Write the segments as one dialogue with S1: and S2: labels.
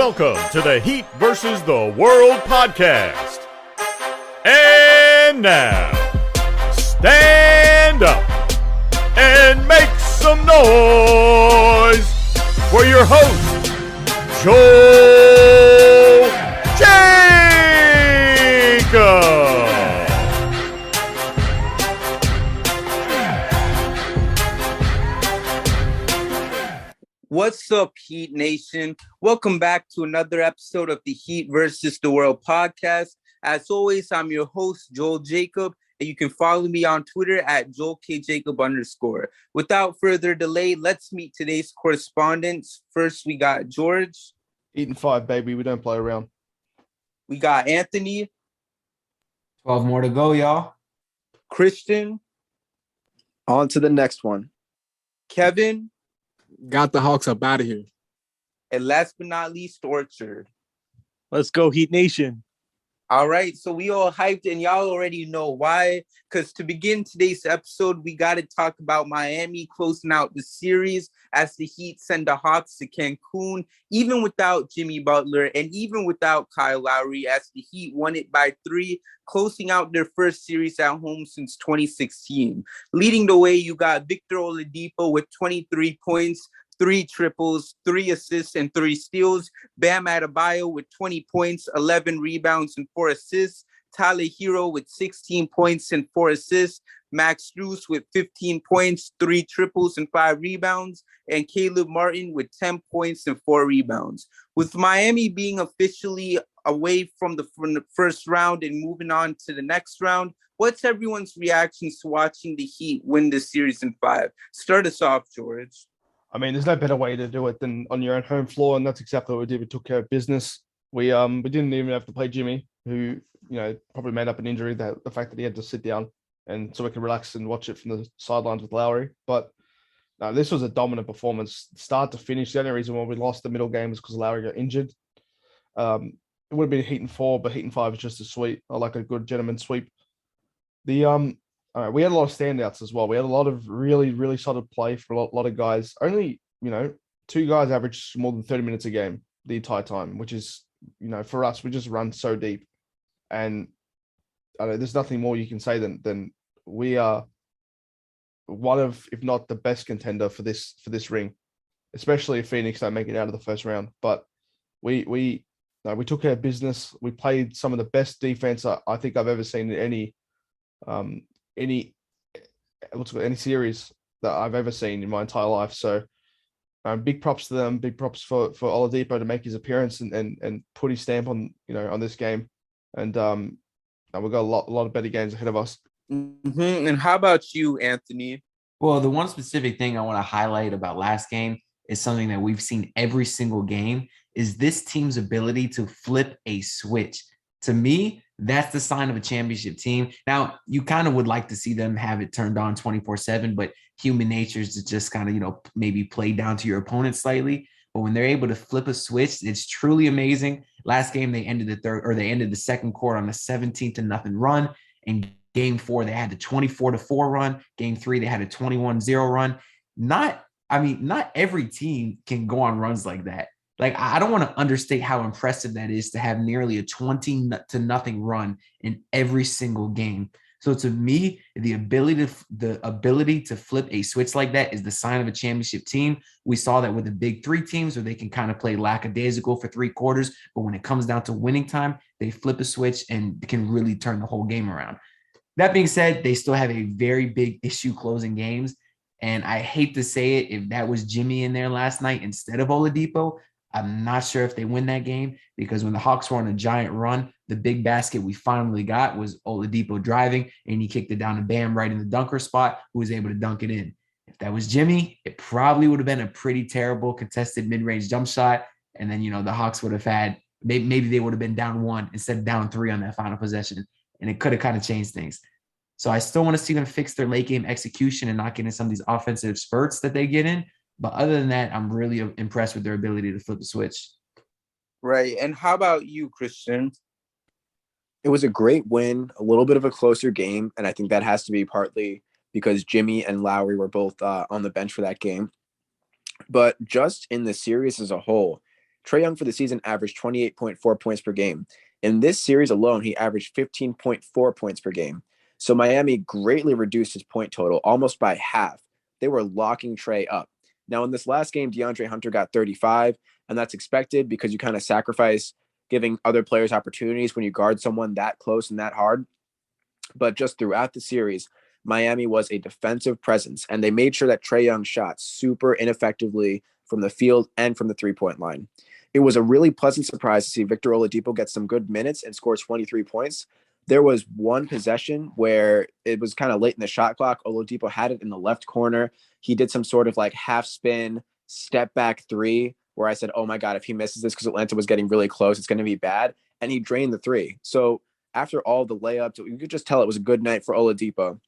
S1: Welcome to the Heat versus the World podcast. And now, stand up and make some noise for your host, Joel Jacob.
S2: What's up, Heat Nation? Welcome back to another episode of the Heat versus the World podcast. As always, I'm your host, Joel Jacob, and you can follow me on Twitter at JoelKJacob_. Without further delay, let's meet today's correspondents. First, we got George.
S3: Eating 5, baby. We don't play around.
S2: We got Anthony.
S4: 12 more to go, y'all.
S2: Christian.
S5: On to the next one.
S2: Kevin.
S6: Got the Hawks up out of here.
S2: And last but not least, Orchard.
S7: Let's go, Heat Nation.
S2: All right, so we all hyped, and y'all already know why. Because to begin today's episode, we got to talk about Miami closing out the series as the Heat send the Hawks to Cancun, even without Jimmy Butler and even without Kyle Lowry, as the Heat won it by 3, closing out their first series at home since 2016. Leading the way, you got Victor Oladipo with 23 points, 3 triples, 3 assists, and 3 steals. Bam Adebayo with 20 points, 11 rebounds, and 4 assists. Tyler Hero with 16 points and 4 assists. Max Strus with 15 points, 3 triples, and 5 rebounds. And Caleb Martin with 10 points and 4 rebounds. With Miami being officially away from the first round and moving on to the next round, what's everyone's reactions to watching the Heat win this series in 5? Start us off, George.
S3: I mean, there's no better way to do it than on your own home floor, and that's exactly what we did. We took care of business. We didn't even have to play Jimmy, who probably made up an injury, that the fact that he had to sit down, and so we could relax and watch it from the sidelines with Lowry. But no, this was a dominant performance, start to finish. The only reason why we lost the middle game was because Lowry got injured. It would have been Heat in 4, but Heat in 5 is just a sweep. I like a good gentleman sweep. We had a lot of standouts as well. We had a lot of really, really solid play for a lot of guys. Only, 2 guys averaged more than 30 minutes a game the entire time, which is, for us, we just run so deep. And there's nothing more you can say than we are one of, if not the best contender for this ring, especially if Phoenix don't make it out of the first round. But we took care of business. We played some of the best defense I think I've ever seen in any series that I've ever seen in my entire life. So big props to them. Big props for Oladipo to make his appearance and put his stamp on on this game. And we've got a lot of better games ahead of us.
S2: Mm-hmm. And how about you, Anthony?
S4: Well, the one specific thing I want to highlight about last game is something that we've seen every single game, is this team's ability to flip a switch. To me, that's the sign of a championship team. Now, you kind of would like to see them have it turned on 24/7, but human nature is to just kind of, maybe play down to your opponent slightly. But when they're able to flip a switch, it's truly amazing. Last game, they ended the second quarter on a 17-0 run. In game 4, they had the 24-4 run. Game 3, they had a 21-0 run. Not every team can go on runs like that. Like, I don't want to understate how impressive that is to have nearly a 20-0 run in every single game. So to me, the ability to flip a switch like that is the sign of a championship team. We saw that with the big 3 teams where they can kind of play lackadaisical for 3 quarters, but when it comes down to winning time, they flip a switch and can really turn the whole game around. That being said, they still have a very big issue closing games. And I hate to say it, if that was Jimmy in there last night instead of Oladipo, I'm not sure if they win that game, because when the Hawks were on a giant run, the big basket we finally got was Oladipo driving, and he kicked it down to Bam right in the dunker spot, who was able to dunk it in. If that was Jimmy, it probably would have been a pretty terrible contested mid-range jump shot. And then, the Hawks would have had, maybe they would have been down 1 instead of down 3 on that final possession. And it could have kind of changed things. So I still want to see them fix their late game execution and not get in some of these offensive spurts that they get in. But other than that, I'm really impressed with their ability to flip the switch.
S2: Right. And how about you, Christian?
S5: It was a great win, a little bit of a closer game. And I think that has to be partly because Jimmy and Lowry were both on the bench for that game. But just in the series as a whole, Trae Young for the season averaged 28.4 points per game. In this series alone, he averaged 15.4 points per game. So Miami greatly reduced his point total, almost by half. They were locking Trae up. Now, in this last game, DeAndre Hunter got 35, and that's expected because you kind of sacrifice giving other players opportunities when you guard someone that close and that hard. But just throughout the series, Miami was a defensive presence, and they made sure that Trae Young shot super ineffectively from the field and from the three-point line. It was a really pleasant surprise to see Victor Oladipo get some good minutes and score 23 points. There was one possession where it was kind of late in the shot clock. Oladipo had it in the left corner. He did some sort of like half spin, step back three, where I said, oh my God, if he misses this because Atlanta was getting really close, it's going to be bad. And he drained the three. So after all the layups, you could just tell it was a good night for Oladipo.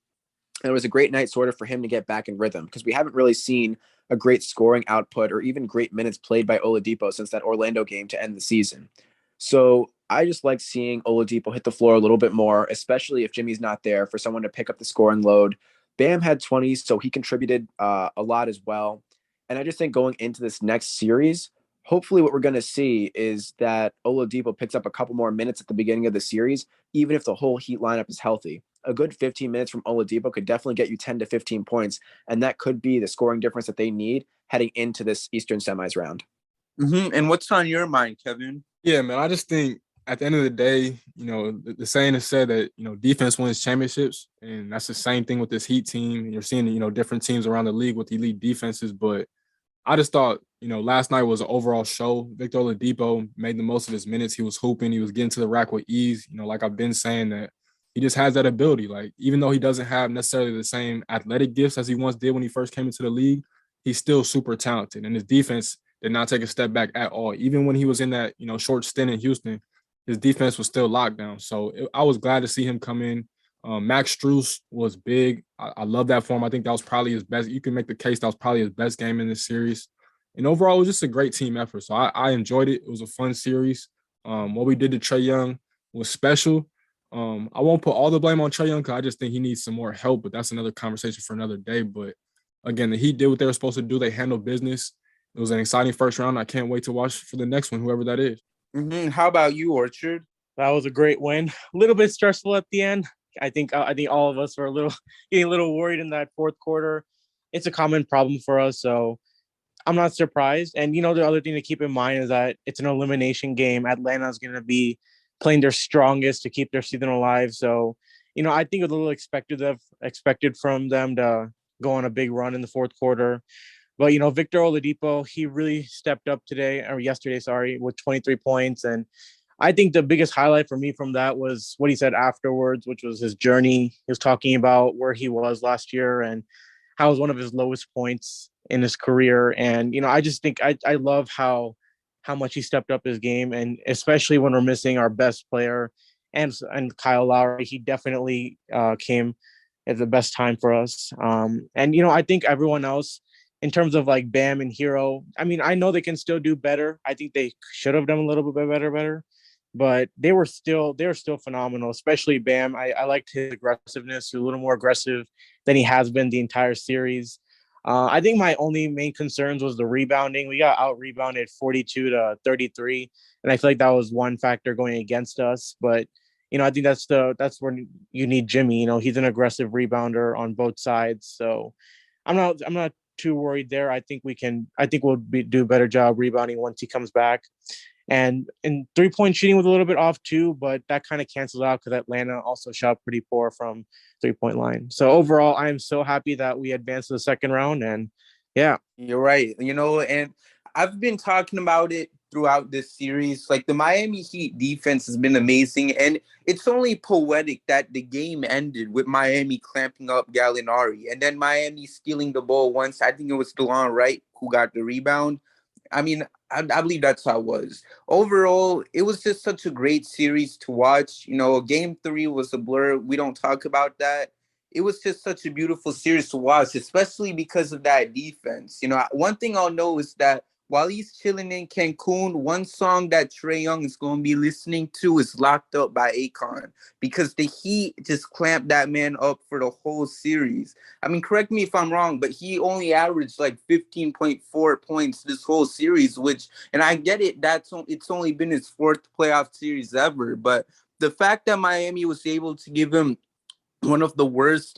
S5: And it was a great night sort of for him to get back in rhythm because we haven't really seen a great scoring output or even great minutes played by Oladipo since that Orlando game to end the season. So I just like seeing Oladipo hit the floor a little bit more, especially if Jimmy's not there, for someone to pick up the scoring load. Bam had 20, so he contributed a lot as well. And I just think going into this next series, hopefully what we're going to see is that Oladipo picks up a couple more minutes at the beginning of the series, even if the whole Heat lineup is healthy. A good 15 minutes from Oladipo could definitely get you 10 to 15 points, and that could be the scoring difference that they need heading into this Eastern semis round.
S2: And what's on your mind, Kevin?
S6: Yeah, man. I just think at the end of the day, the saying is said that, defense wins championships. And that's the same thing with this Heat team. You're seeing, different teams around the league with elite defenses. But I just thought, last night was an overall show. Victor Oladipo made the most of his minutes. He was hooping. He was getting to the rack with ease. Like I've been saying, that he just has that ability. Like, even though he doesn't have necessarily the same athletic gifts as he once did when he first came into the league, he's still super talented. And his defense did not take a step back at all. Even when he was in that, short stint in Houston, his defense was still locked down. So I was glad to see him come in. Max Strus was big. I love that for him. I think that was probably his best. You can make the case that was probably his best game in this series. And overall, it was just a great team effort. So I enjoyed it. It was a fun series. What we did to Trae Young was special. I won't put all the blame on Trae Young because I just think he needs some more help, but that's another conversation for another day. But again, the Heat did what they were supposed to do. They handled business. It was an exciting first round. I can't wait to watch for the next one, whoever that is.
S2: How about you, Orchard?
S7: That was a great win. A little bit stressful at the end. I think all of us were getting a little worried in that fourth quarter. It's a common problem for us, so I'm not surprised. And the other thing to keep in mind is that it's an elimination game. Atlanta is going to be playing their strongest to keep their season alive. So, I think it was a little expected from them to go on a big run in the fourth quarter. But, Victor Oladipo, he really stepped up yesterday, with 23 points. And I think the biggest highlight for me from that was what he said afterwards, which was his journey. He was talking about where he was last year and how it was one of his lowest points in his career. And, I just think I love how much he stepped up his game. And especially when we're missing our best player and Kyle Lowry, he definitely came at the best time for us. And, I think everyone else, in terms of like Bam and Hero, I mean, I know they can still do better. I think they should have done a little bit better, but they were still phenomenal, especially Bam. I liked his aggressiveness. He was a little more aggressive than he has been the entire series. I think my only main concerns was the rebounding. We got out-rebounded 42-33, and I feel like that was one factor going against us. But, I think that's where you need Jimmy. He's an aggressive rebounder on both sides. So I'm not too worried there. I think we'll do a better job rebounding once he comes back. And 3-point shooting was a little bit off too, but that kind of cancels out because Atlanta also shot pretty poor from 3-point line. So overall, I am so happy that we advanced to the second round. And yeah,
S2: you're right. And I've been talking about it throughout this series. Like, the Miami Heat defense has been amazing, and it's only poetic that the game ended with Miami clamping up Gallinari and then Miami stealing the ball once. I think it was DeLon Wright who got the rebound. I mean, I believe that's how it was. Overall, it was just such a great series to watch. Game 3 was a blur. We don't talk about that. It was just such a beautiful series to watch, especially because of that defense. One thing I'll know is that while he's chilling in Cancun, one song that Trae Young is going to be listening to is Locked Up by Akon, because the Heat just clamped that man up for the whole series. I mean, correct me if I'm wrong, but he only averaged like 15.4 points this whole series, and I get it, it's only been his fourth playoff series ever, but the fact that Miami was able to give him one of the worst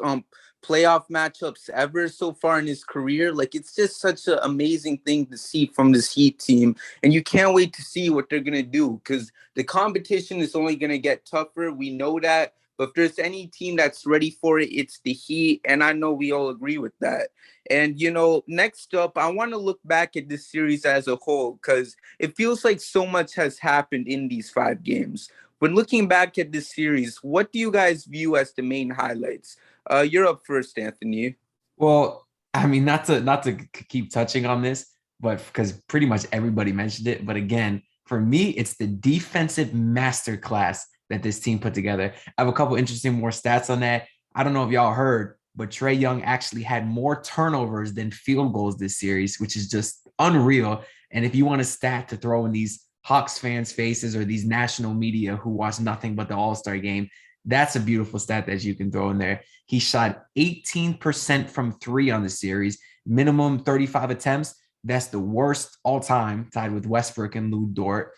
S2: playoff matchups ever so far in his career. Like, it's just such an amazing thing to see from this Heat team. And you can't wait to see what they're going to do, because the competition is only going to get tougher. We know that. But if there's any team that's ready for it, it's the Heat. And I know we all agree with that. And, next up, I want to look back at this series as a whole, because it feels like so much has happened in these 5 games. When looking back at this series, what do you guys view as the main highlights? You're up first, Anthony.
S4: Well, I mean, not to keep touching on this, but because pretty much everybody mentioned it. But again, for me, it's the defensive masterclass that this team put together. I have a couple interesting more stats on that. I don't know if y'all heard, but Trae Young actually had more turnovers than field goals this series, which is just unreal. And if you want a stat to throw in these Hawks fans' faces or these national media who watch nothing but the All-Star game, that's a beautiful stat that you can throw in there. He shot 18% from 3 on the series, minimum 35 attempts. That's the worst all time, tied with Westbrook and Lou Dort.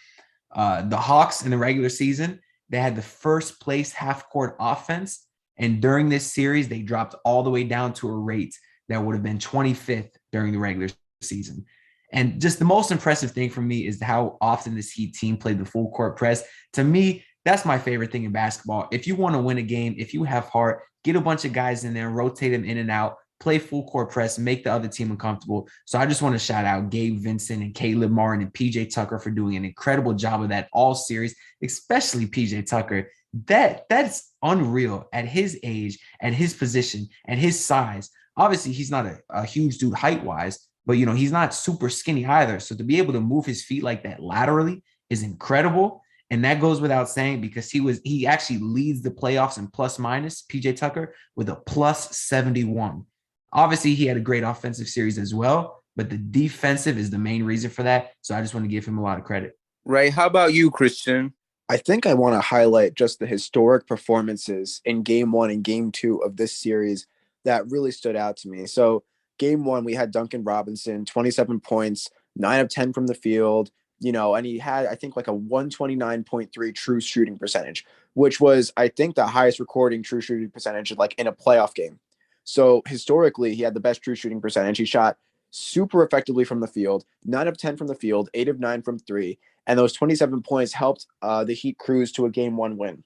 S4: The Hawks in the regular season, they had the first place half-court offense. And during this series, they dropped all the way down to a rate that would have been 25th during the regular season. And just the most impressive thing for me is how often this Heat team played the full court press. To me, that's my favorite thing in basketball. If you want to win a game, if you have heart, get a bunch of guys in there, rotate them in and out, play full court press, make the other team uncomfortable. So I just want to shout out Gabe Vincent and Caleb Martin and PJ Tucker for doing an incredible job of that all series, especially PJ Tucker. That's unreal at his age, at his position, at his size. Obviously, he's not a huge dude height-wise, but, he's not super skinny either. So to be able to move his feet like that laterally is incredible. And that goes without saying, because he actually leads the playoffs in plus minus, PJ Tucker, with a plus 71. Obviously, he had a great offensive series as well, but the defensive is the main reason for that. So I just want to give him a lot of credit.
S2: Right. How about you, Christian?
S5: I think I want to highlight just the historic performances in Game 1 and Game 2 of this series that really stood out to me. So Game 1, we had Duncan Robinson, 27 points, 9 of 10 from the field, and he had, I think, like a 129.3 true shooting percentage, which was, I think, the highest recording true shooting percentage like in a playoff game. So historically, he had the best true shooting percentage. He shot super effectively from the field, 9 of 10 from the field, 8 of 9 from 3. And those 27 points helped the Heat cruise to a Game 1 win.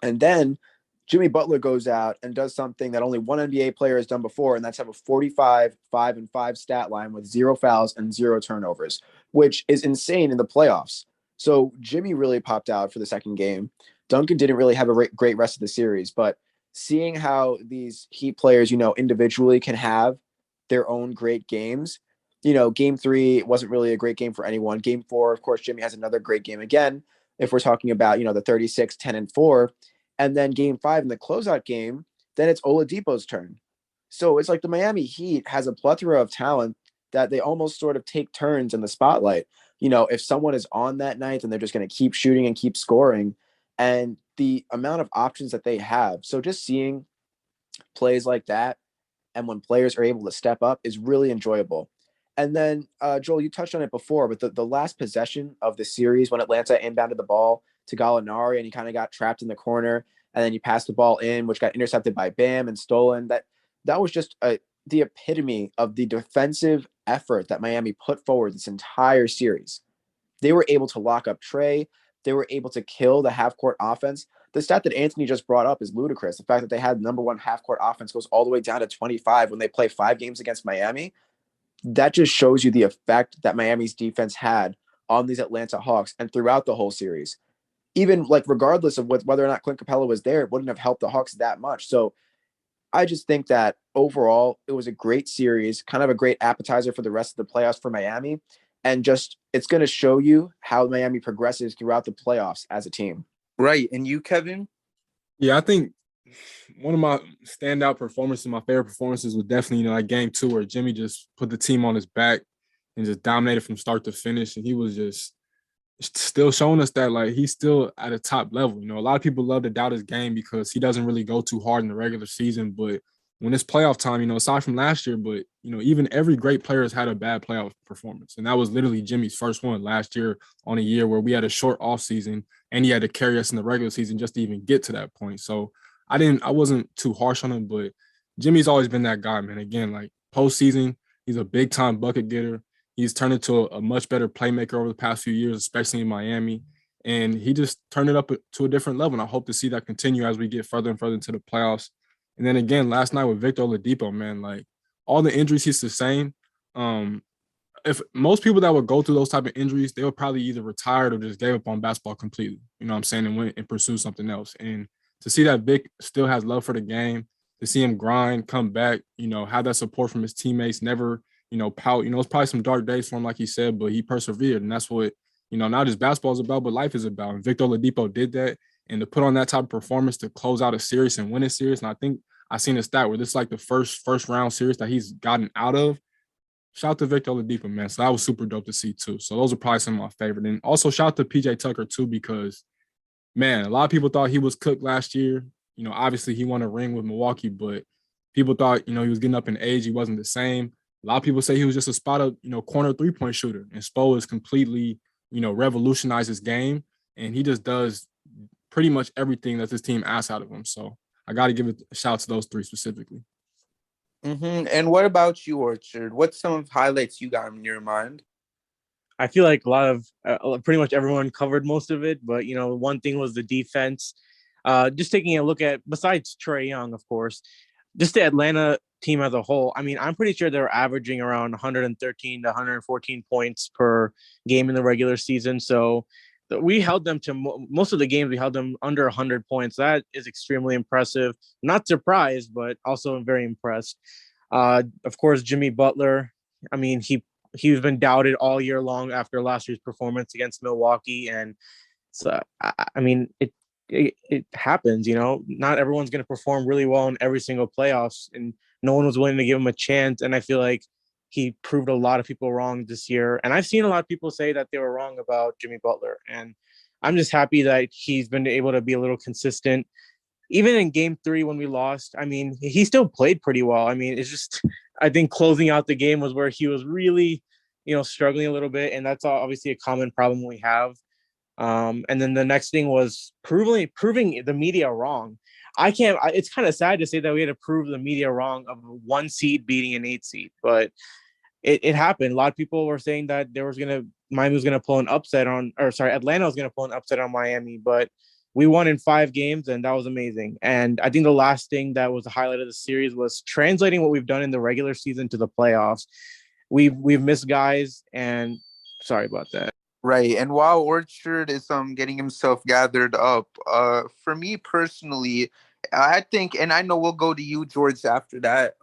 S5: And then Jimmy Butler goes out and does something that only one NBA player has done before, and that's have a 45, 5, and 5 stat line with 0 fouls and 0 turnovers, which is insane in the playoffs. So Jimmy really popped out for the second game. Duncan didn't really have a great rest of the series, but seeing how these Heat players, individually can have their own great games. Game 3 wasn't really a great game for anyone. Game 4, of course, Jimmy has another great game again, if we're talking about, the 36, 10, and 4. And then Game 5 in the closeout game, then it's Oladipo's turn. So it's like the Miami Heat has a plethora of talent that they almost sort of take turns in the spotlight. If someone is on that night, then they're just going to keep shooting and keep scoring. And the amount of options that they have. So just seeing plays like that, and when players are able to step up, is really enjoyable. And then, Joel, you touched on it before, but the last possession of the series when Atlanta inbounded the ball to Gallinari and he kind of got trapped in the corner, and then you passed the ball in, which got intercepted by Bam and stolen. That was just the epitome of the defensive effort that Miami put forward this entire series. They were able to lock up Trae. They were able to kill the half-court offense. The stat that Anthony just brought up is ludicrous. The fact that they had number 1 half-court offense goes all the way down to 25 when they play 5 games against Miami. That just shows you the effect that Miami's defense had on these Atlanta Hawks and throughout the whole series. Even regardless of whether or not Clint Capella was there, it wouldn't have helped the Hawks that much. So I just think that overall it was a great series, kind of a great appetizer for the rest of the playoffs for Miami. And just, it's going to show you how Miami progresses throughout the playoffs as a team.
S2: Right. And you, Kevin?
S6: Yeah, I think one of my standout performances, my favorite performances was definitely, like Game 2 where Jimmy just put the team on his back. and just dominated from start to finish. And he was just still showing us that like he's still at a top level. You know, a lot of people love to doubt his game because he doesn't really go too hard in the regular season. But when it's playoff time, you know, aside from last year, but you know, even every great player has had a bad playoff performance. And that was literally Jimmy's first one last year on a year where we had a short off season and he had to carry us in the regular season just to even get to that point. So I wasn't too harsh on him, but Jimmy's always been that guy, man. Again, like postseason, he's a big time bucket getter. He's turned into a much better playmaker over the past few years, especially in Miami. And he just turned it up to a different level. And I hope to see that continue as we get further and further into the playoffs. And then again, last night with Victor Oladipo, man, like all the injuries he sustained, if most people that would go through those type of injuries, they would probably either retired or just gave up on basketball completely, you know what I'm saying, and went and pursue something else. And to see that Vic still has love for the game, to see him grind, come back, you know, have that support from his teammates, never, you know, pout. You know, it's probably some dark days for him, like he said, but he persevered. And that's what, you know, not just basketball is about, but life is about. And Victor Oladipo did that. And to put on that type of performance to close out a series and win a series, and I think I seen a stat where this is like the first round series that he's gotten out of. Shout out to Victor Oladipo, man. So that was super dope to see too. So those are probably some of my favorite. And also shout out to PJ Tucker too, because man, a lot of people thought he was cooked last year. You know, obviously he won a ring with Milwaukee, but people thought, you know, he was getting up in age. He wasn't the same. A lot of people say he was just a spot up, you know, corner 3-point shooter. And Spo has completely, you know, revolutionized his game. And he just does pretty much everything that this team asks out of him. So I got to give a shout out to those three specifically.
S2: Mm-hmm. And what about you, Orchard? What's some of highlights you got in your mind?
S7: I feel like a lot of pretty much everyone covered most of it, but you know, one thing was the defense. Just taking a look at, besides Trae Young, of course, just the Atlanta team as a whole. I mean, I'm pretty sure they're averaging around 113 to 114 points per game in the regular season. So we held them to most of the games. We held them under 100 points. That is extremely impressive. Not surprised, but also very impressed. Of course, Jimmy Butler. I mean, he's been doubted all year long after last year's performance against Milwaukee, and so I mean it happens. You know, not everyone's going to perform really well in every single playoffs, and no one was willing to give him a chance. And I feel like he proved a lot of people wrong this year. And I've seen a lot of people say that they were wrong about Jimmy Butler, and I'm just happy that he's been able to be a little consistent. Even in game 3 when we lost, I mean, he still played pretty well. I mean, it's just, I think closing out the game was where he was really, you know, struggling a little bit. And that's obviously a common problem we have. And then the next thing was proving the media wrong. It's kind of sad to say that we had to prove the media wrong of a 1 seed beating an 8 seed, but it happened. A lot of people were saying that Miami was going to pull an upset Atlanta was going to pull an upset on Miami, but we won in 5 games, and that was amazing. And I think the last thing that was the highlight of the series was translating what we've done in the regular season to the playoffs. We've missed guys, and sorry about that.
S2: Right. And while Orchard is getting himself gathered up, for me personally, I think, and I know we'll go to you, George, after that.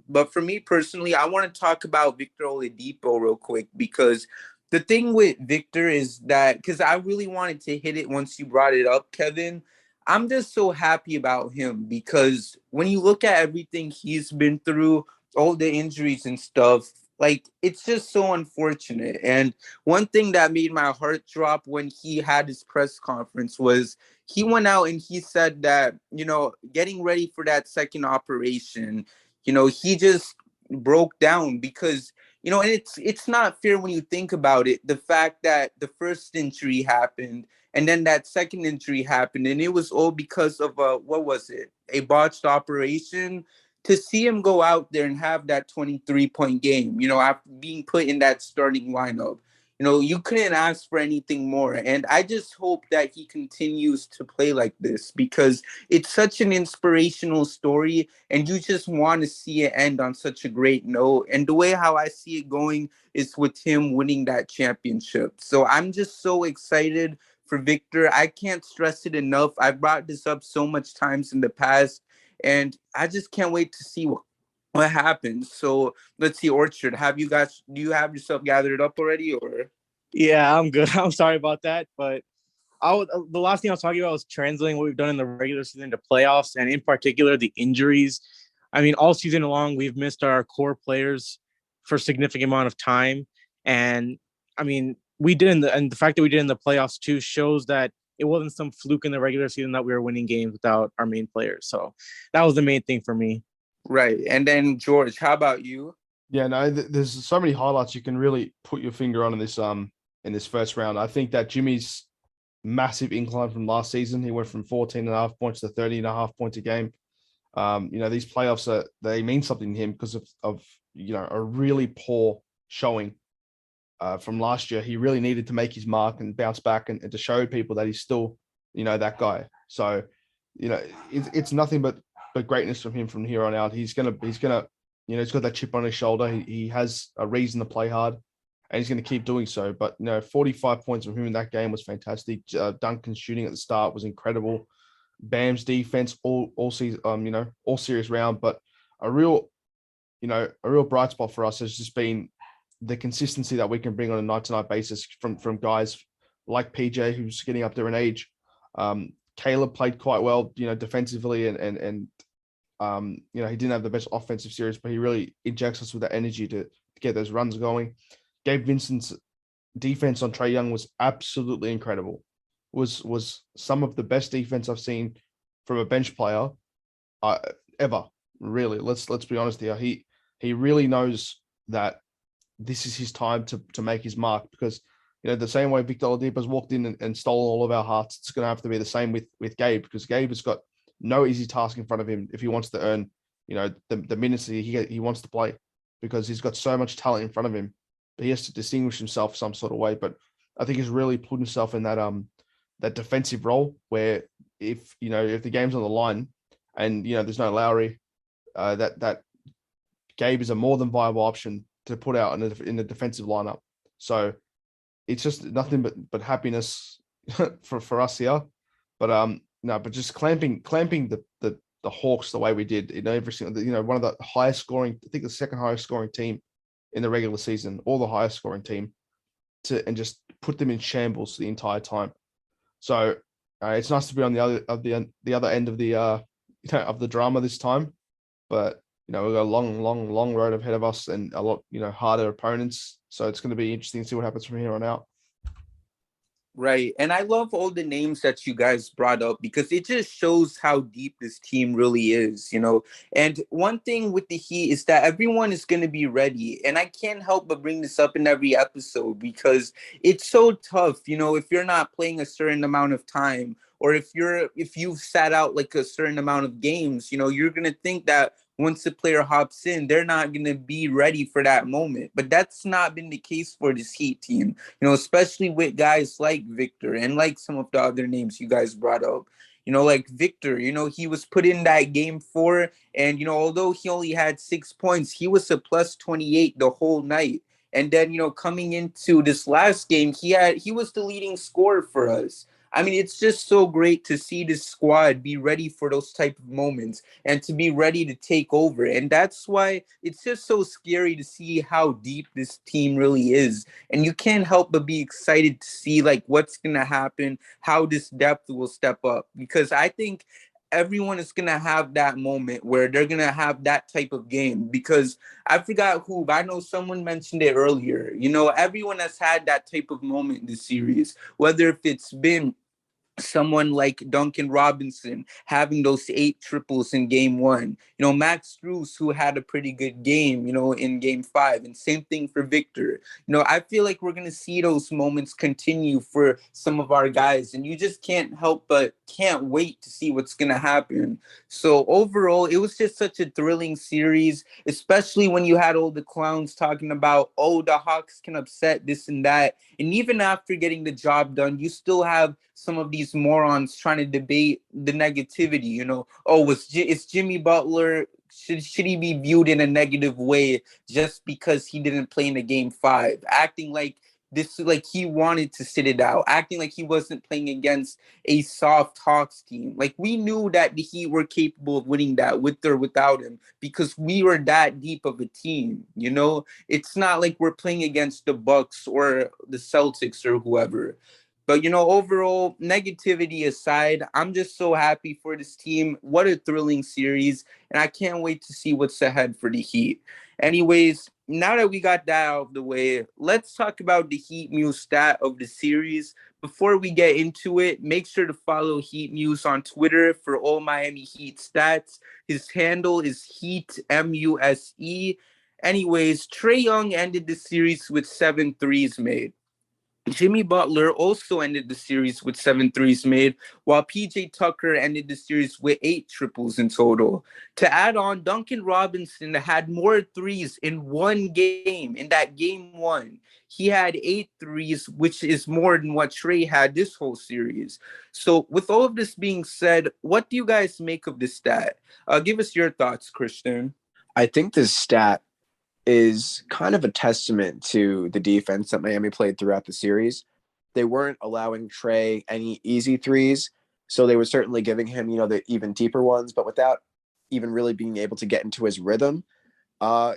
S2: But for me personally, I want to talk about Victor Oladipo real quick, because the thing with Victor is that, because I really wanted to hit it once you brought it up, Kevin, I'm just so happy about him, because when you look at everything he's been through, all the injuries and stuff, like, it's just so unfortunate. And one thing that made my heart drop when he had his press conference was he went out and he said that, you know, getting ready for that second operation, you know, he just broke down because, you know, and it's not fair when you think about it. The fact that the first injury happened and then that second injury happened, and it was all because of a botched operation. To see him go out there and have that 23-point game, you know, after being put in that starting lineup, you know, you couldn't ask for anything more. And I just hope that he continues to play like this, because it's such an inspirational story and you just want to see it end on such a great note. And the way how I see it going is with him winning that championship. So I'm just so excited for Victor. I can't stress it enough. I've brought this up so much times in the past, and I just can't wait to see what happens. So let's see, Orchard, do you have yourself gathered up already, or?
S7: Yeah, I'm good. I'm sorry about that, but the last thing I was talking about was translating what we've done in the regular season to playoffs, and in particular the injuries. I mean, all season long we've missed our core players for a significant amount of time, And I mean, and the fact that we did in the playoffs too shows that it wasn't some fluke in the regular season that we were winning games without our main players. So that was the main thing for me.
S2: Right. And then George, how about you?
S3: Yeah, no, there's so many highlights you can really put your finger on in this first round. I think that Jimmy's massive incline from last season. He went from 14.5 points to 30.5 points a game. These playoffs they mean something to him because of a really poor showing from last year. He really needed to make his mark and bounce back and to show people that he's still, that guy. So, it's nothing but greatness from him from here on out. He's gonna he's got that chip on his shoulder. He has a reason to play hard, and he's going to keep doing so. But 45 points from him in that game was fantastic. Duncan's shooting at the start was incredible. Bam's defense all season, all series round. But a real bright spot for us has just been the consistency that we can bring on a night-to-night basis from guys like PJ, who's getting up there in age. Caleb played quite well, defensively, and he didn't have the best offensive series, but he really injects us with that energy to get those runs going. Gabe Vincent's defense on Trae Young was absolutely incredible. Was some of the best defense I've seen from a bench player ever. Really, let's be honest here. He really knows that this is his time to make his mark, because the same way Victor Oladipo's walked in and stolen all of our hearts, it's going to have to be the same with Gabe, because Gabe has got no easy task in front of him if he wants to earn the minutes that he wants to play, because he's got so much talent in front of him. But he has to distinguish himself some sort of way. But I think he's really put himself in that defensive role where if the game's on the line and there's no Lowry, that Gabe is a more than viable option to put out in the defensive lineup. So it's just nothing but happiness for us here. But but just clamping the Hawks the way we did in every single, one of the highest scoring, I think the second highest scoring team in the regular season, or the highest scoring team, and just put them in shambles the entire time. So it's nice to be on the other end of the of the drama this time, but we've got a long road ahead of us and a lot harder opponents. So it's going to be interesting to see what happens from here on out.
S2: Right. And I love all the names that you guys brought up, because it just shows how deep this team really is, And one thing with the Heat is that everyone is going to be ready. And I can't help but bring this up in every episode, because it's so tough, if you're not playing a certain amount of time, or if you've sat out like a certain amount of games, you're going to think that once the player hops in, they're not going to be ready for that moment. But that's not been the case for this Heat team, especially with guys like Victor and like some of the other names you guys brought up. Like Victor, he was put in that game 4, and, although he only had 6 points, he was a plus 28 the whole night. And then, coming into this last game, he was the leading scorer for us. I mean, it's just so great to see this squad be ready for those type of moments and to be ready to take over. And that's why it's just so scary to see how deep this team really is. And you can't help but be excited to see like what's going to happen, how this depth will step up, because I think everyone is going to have that moment where they're going to have that type of game, because I forgot who, but I know someone mentioned it earlier. Everyone has had that type of moment in the series, whether if it's been someone like Duncan Robinson having those 8 triples in game 1, Max Strus, who had a pretty good game, in game 5, and same thing for Victor. I feel like we're going to see those moments continue for some of our guys, and you just can't wait to see what's going to happen. So overall, it was just such a thrilling series, especially when you had all the clowns talking about, the Hawks can upset this and that. And even after getting the job done, you still have some of these morons trying to debate the negativity, it's Jimmy Butler. Should he be viewed in a negative way just because he didn't play in the game 5, acting like he wanted to sit it out, acting like he wasn't playing against a soft Hawks team. Like, we knew that the Heat were capable of winning that with or without him, because we were that deep of a team. It's not like we're playing against the Bucks or the Celtics or whoever. But, overall, negativity aside, I'm just so happy for this team. What a thrilling series. And I can't wait to see what's ahead for the Heat. Anyways, now that we got that out of the way, let's talk about the HEATMuse stat of the series. Before we get into it, make sure to follow HEATMuse on Twitter for all Miami Heat stats. His handle is HEATMUSE. Anyways, Trae Young ended the series with 7 threes made. Jimmy Butler also ended the series with 7 threes made, while PJ Tucker ended the series with 8 triples in total. To add on, Duncan Robinson had more threes in one game, in that game one. He had 8 threes, which is more than what Trae had this whole series. So with all of this being said, what do you guys make of this stat? Give us your thoughts, Christian.
S5: I think this stat is kind of a testament to the defense that Miami played throughout the series. They weren't allowing Trae any easy threes, so they were certainly giving him, the even deeper ones, but without even really being able to get into his rhythm,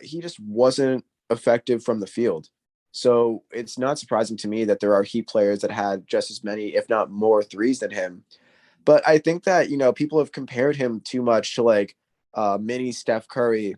S5: he just wasn't effective from the field. So it's not surprising to me that there are Heat players that had just as many, if not more, threes than him. But I think that, people have compared him too much to like mini Steph Curry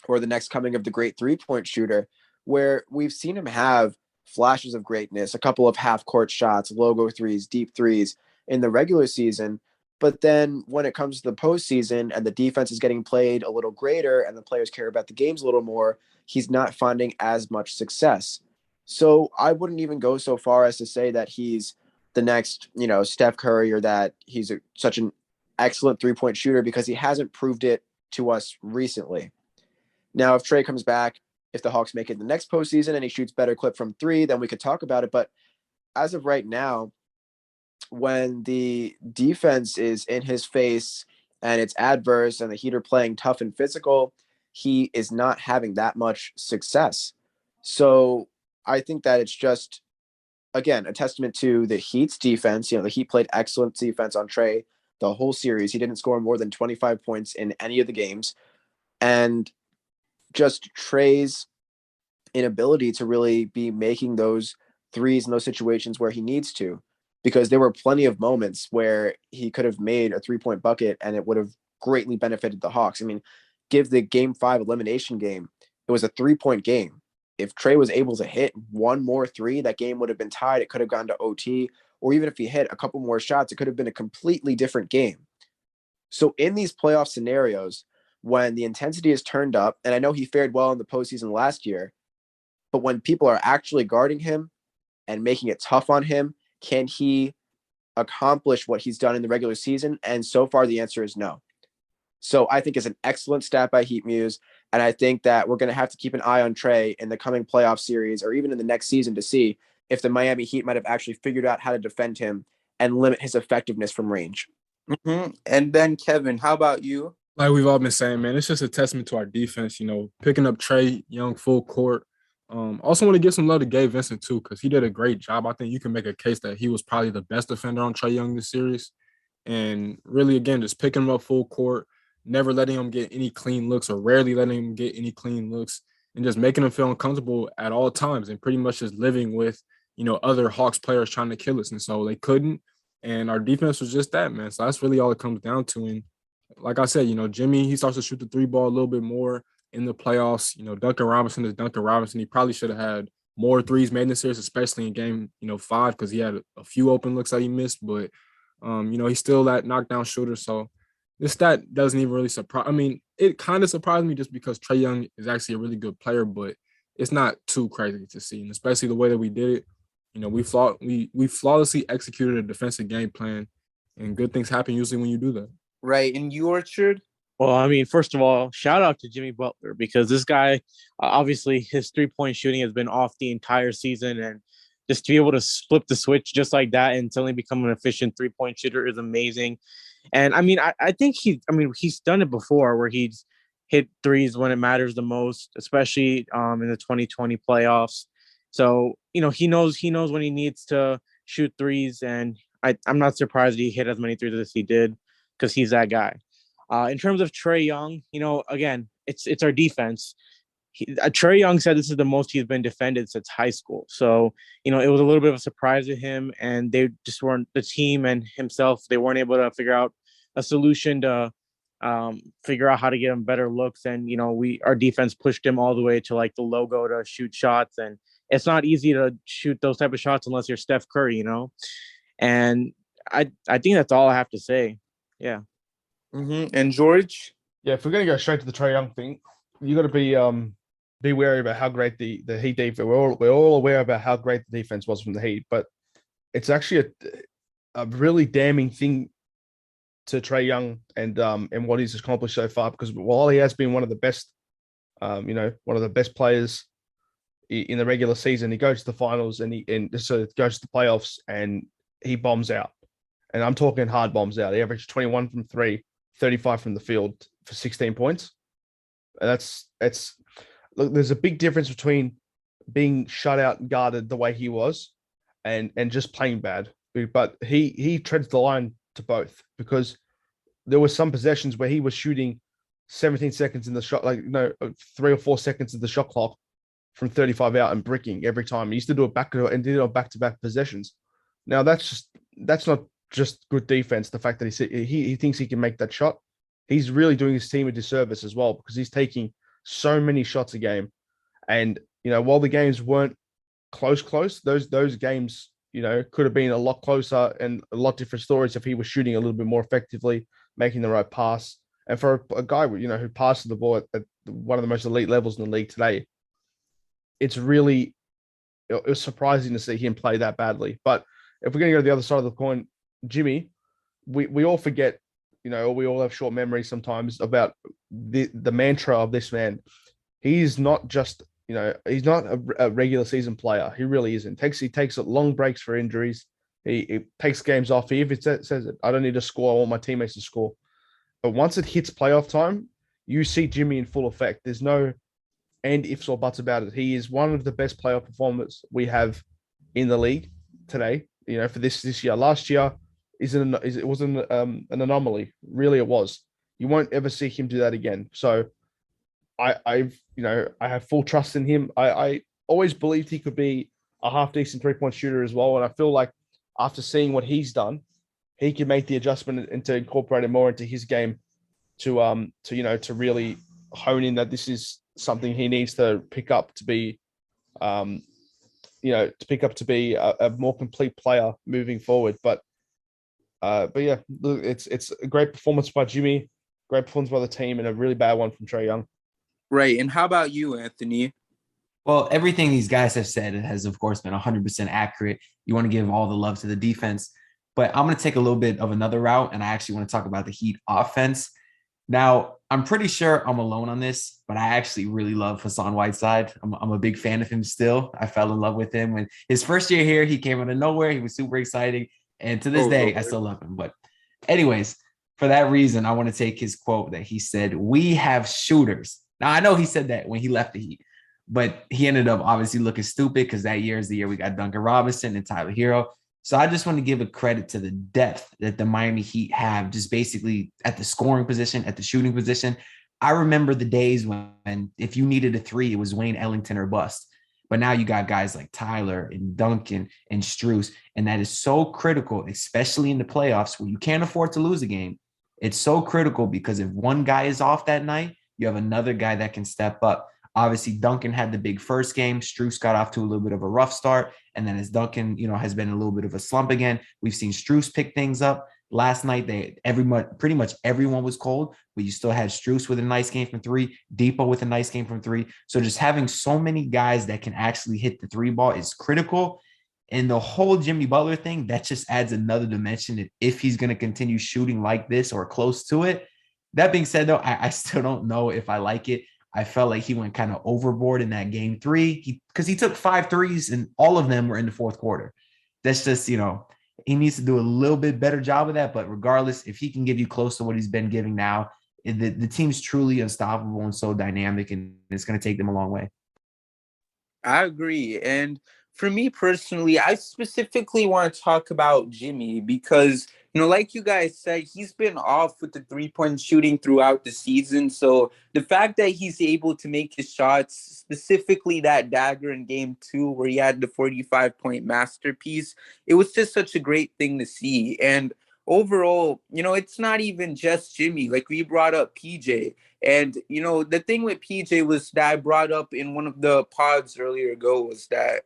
S5: or the next coming of the great three-point shooter, where we've seen him have flashes of greatness, a couple of half-court shots, logo threes, deep threes in the regular season. But then when it comes to the postseason and the defense is getting played a little greater and the players care about the games a little more, he's not finding as much success. So I wouldn't even go so far as to say that he's the next, Steph Curry, or that he's such an excellent three-point shooter, because he hasn't proved it to us recently. Now, if Trae comes back, if the Hawks make it in the next postseason and he shoots better clip from 3, then we could talk about it. But as of right now, when the defense is in his face and it's adverse and the Heat are playing tough and physical, he is not having that much success. So I think that it's just, again, a testament to the Heat's defense. The Heat played excellent defense on Trae the whole series. He didn't score more than 25 points in any of the games. And just Trae's inability to really be making those threes in those situations where he needs to, because there were plenty of moments where he could have made a 3-point bucket and it would have greatly benefited the Hawks. I mean, give the game 5 elimination game, it was a 3-point game. If Trae was able to hit one more 3, that game would have been tied. It could have gone to OT, or even if he hit a couple more shots, it could have been a completely different game. So in these playoff scenarios, when the intensity is turned up, and I know he fared well in the postseason last year, but when people are actually guarding him and making it tough on him, can he accomplish what he's done in the regular season? And so far, the answer is no. So I think it's an excellent stat by HEATMuse, and I think that we're going to have to keep an eye on Trae in the coming playoff series, or even in the next season, to see if the Miami Heat might have actually figured out how to defend him and limit his effectiveness from range.
S2: Mm-hmm. And then, Kevin, how about you?
S6: Like we've all been saying, man, it's just a testament to our defense, picking up Trae Young full court. Also want to give some love to Gabe Vincent too, because he did a great job. I think you can make a case that he was probably the best defender on Trae Young this series. And really, again, just picking him up full court, never letting him get any clean looks, or rarely letting him get any clean looks, and just making him feel uncomfortable at all times, and pretty much just living with, other Hawks players trying to kill us. And so they couldn't. And our defense was just that, man. So that's really all it comes down to. And like I said, Jimmy, he starts to shoot the 3 ball a little bit more in the playoffs. Duncan Robinson is Duncan Robinson. He probably should have had more threes made in the series, especially in game, 5, because he had a few open looks that he missed. But, he's still that knockdown shooter. So this stat doesn't even really surprise. I mean, it kind of surprised me just because Trae Young is actually a really good player, but it's not too crazy to see, and especially the way that we did it. We flawlessly executed a defensive game plan, and good things happen usually when you do that.
S2: Right. And you, Orchard?
S7: Well, I mean, first of all, shout out to Jimmy Butler, because this guy, obviously his 3-point shooting has been off the entire season, and just to be able to flip the switch just like that and suddenly become an efficient 3-point shooter is amazing. And I mean, I think he's done it before, where he's hit threes when it matters the most, especially in the 2020 playoffs. So, he knows when he needs to shoot threes, and I'm not surprised he hit as many threes as he did, because he's that guy. In terms of Trae Young, again, it's our defense. Trey Young said this is the most he's been defended since high school. So, it was a little bit of a surprise to him, and they just weren't, the team and himself, they weren't able to figure out a solution to figure out how to get him better looks. And, our defense pushed him all the way to like the logo to shoot shots. And it's not easy to shoot those type of shots unless you're Steph Curry, And I think that's all I have to say. Yeah.
S2: And George?
S3: Yeah, if we're going to go straight to the Trae Young thing, you got to be wary about how great the Heat defense. We're all aware about how great the defense was from the Heat, but it's actually a really damning thing to Trae Young and what he's accomplished so far. Because while he has been one of the best, one of the best players in the regular season, he goes to the finals and so goes to the playoffs and he bombs out. And I'm talking hard bombs out. He averaged 21 from 3, 35 from the field for 16 points. And look, there's a big difference between being shut out and guarded the way he was and just playing bad. But he treads the line to both, because there were some possessions where he was shooting 17 seconds in the shot, 3 or 4 seconds of the shot clock from 35 out and bricking every time. He used to do it back-to-back possessions. Now that's not just good defense. The fact that he thinks he can make that shot, he's really doing his team a disservice as well, because he's taking so many shots a game. And while the games weren't close, those games could have been a lot closer and a lot different stories if he was shooting a little bit more effectively, making the right pass. And for a guy who passes the ball at one of the most elite levels in the league today, it was surprising to see him play that badly. But if we're going to go to the other side of the coin, Jimmy, we all forget, we all have short memories sometimes about the mantra of this man. He's not just, he's not a regular season player. He really isn't. He takes long breaks for injuries. He takes games off. He even says it, I don't need to score. I want my teammates to score. But once it hits playoff time, you see Jimmy in full effect. There's no and ifs or buts about it. He is one of the best playoff performers we have in the league today. For this year. Last year it was an anomaly. Really, it was. You won't ever see him do that again. So I have full trust in him. I always believed he could be a half decent 3-point shooter as well. And I feel like after seeing what he's done, he can make the adjustment and to incorporate it more into his game to really hone in that this is something he needs to pick up to be, a more complete player moving forward. But yeah, look, it's a great performance by Jimmy, great performance by the team, and a really bad one from Trae Young.
S2: Right. And how about you, Anthony?
S4: Well, everything these guys have said has, of course, been 100% accurate. You want to give all the love to the defense. But I'm going to take a little bit of another route, and I actually want to talk about the Heat offense. Now, I'm pretty sure I'm alone on this, but I actually really love Hassan Whiteside. I'm a big fan of him still. I fell in love with him. When his first year here, he came out of nowhere. He was super exciting. And to this day, I still love him. But anyways, for that reason, I want to take his quote that he said, "We have shooters." Now, I know he said that when he left the Heat, but he ended up obviously looking stupid because that year is the year we got Duncan Robinson and Tyler Hero. So I just want to give a credit to the depth that the Miami Heat have, just basically at the scoring position, at the shooting position. I remember the days when if you needed a three, it was Wayne Ellington or bust. But now you got guys like Tyler and Duncan and Strus, and that is so critical, especially in the playoffs where you can't afford to lose a game. It's so critical because if one guy is off that night, you have another guy that can step up. Obviously, Duncan had the big first game. Strus got off to a little bit of a rough start. And then as Duncan, has been in a little bit of a slump again, we've seen Strus pick things up. Last night, pretty much everyone was cold, but you still had Strus with a nice game from 3, Depot with a nice game from 3. So just having so many guys that can actually hit the 3 ball is critical. And the whole Jimmy Butler thing, that just adds another dimension if he's going to continue shooting like this or close to it. That being said, though, I still don't know if I like it. I felt like he went kind of overboard in that game 3 because he took 5 threes and all of them were in the fourth quarter. That's just, he needs to do a little bit better job of that. But regardless, if he can give you close to what he's been giving now, the team's truly unstoppable and so dynamic, and it's going to take them a long way.
S2: I agree. And for me personally, I specifically want to talk about Jimmy because Like you guys said, he's been off with the 3-point shooting throughout the season. So the fact that he's able to make his shots, specifically that dagger in game 2 where he had the 45-point masterpiece, it was just such a great thing to see. And overall, it's not even just Jimmy. Like we brought up PJ. And, the thing with PJ was that I brought up in one of the pods earlier ago was that,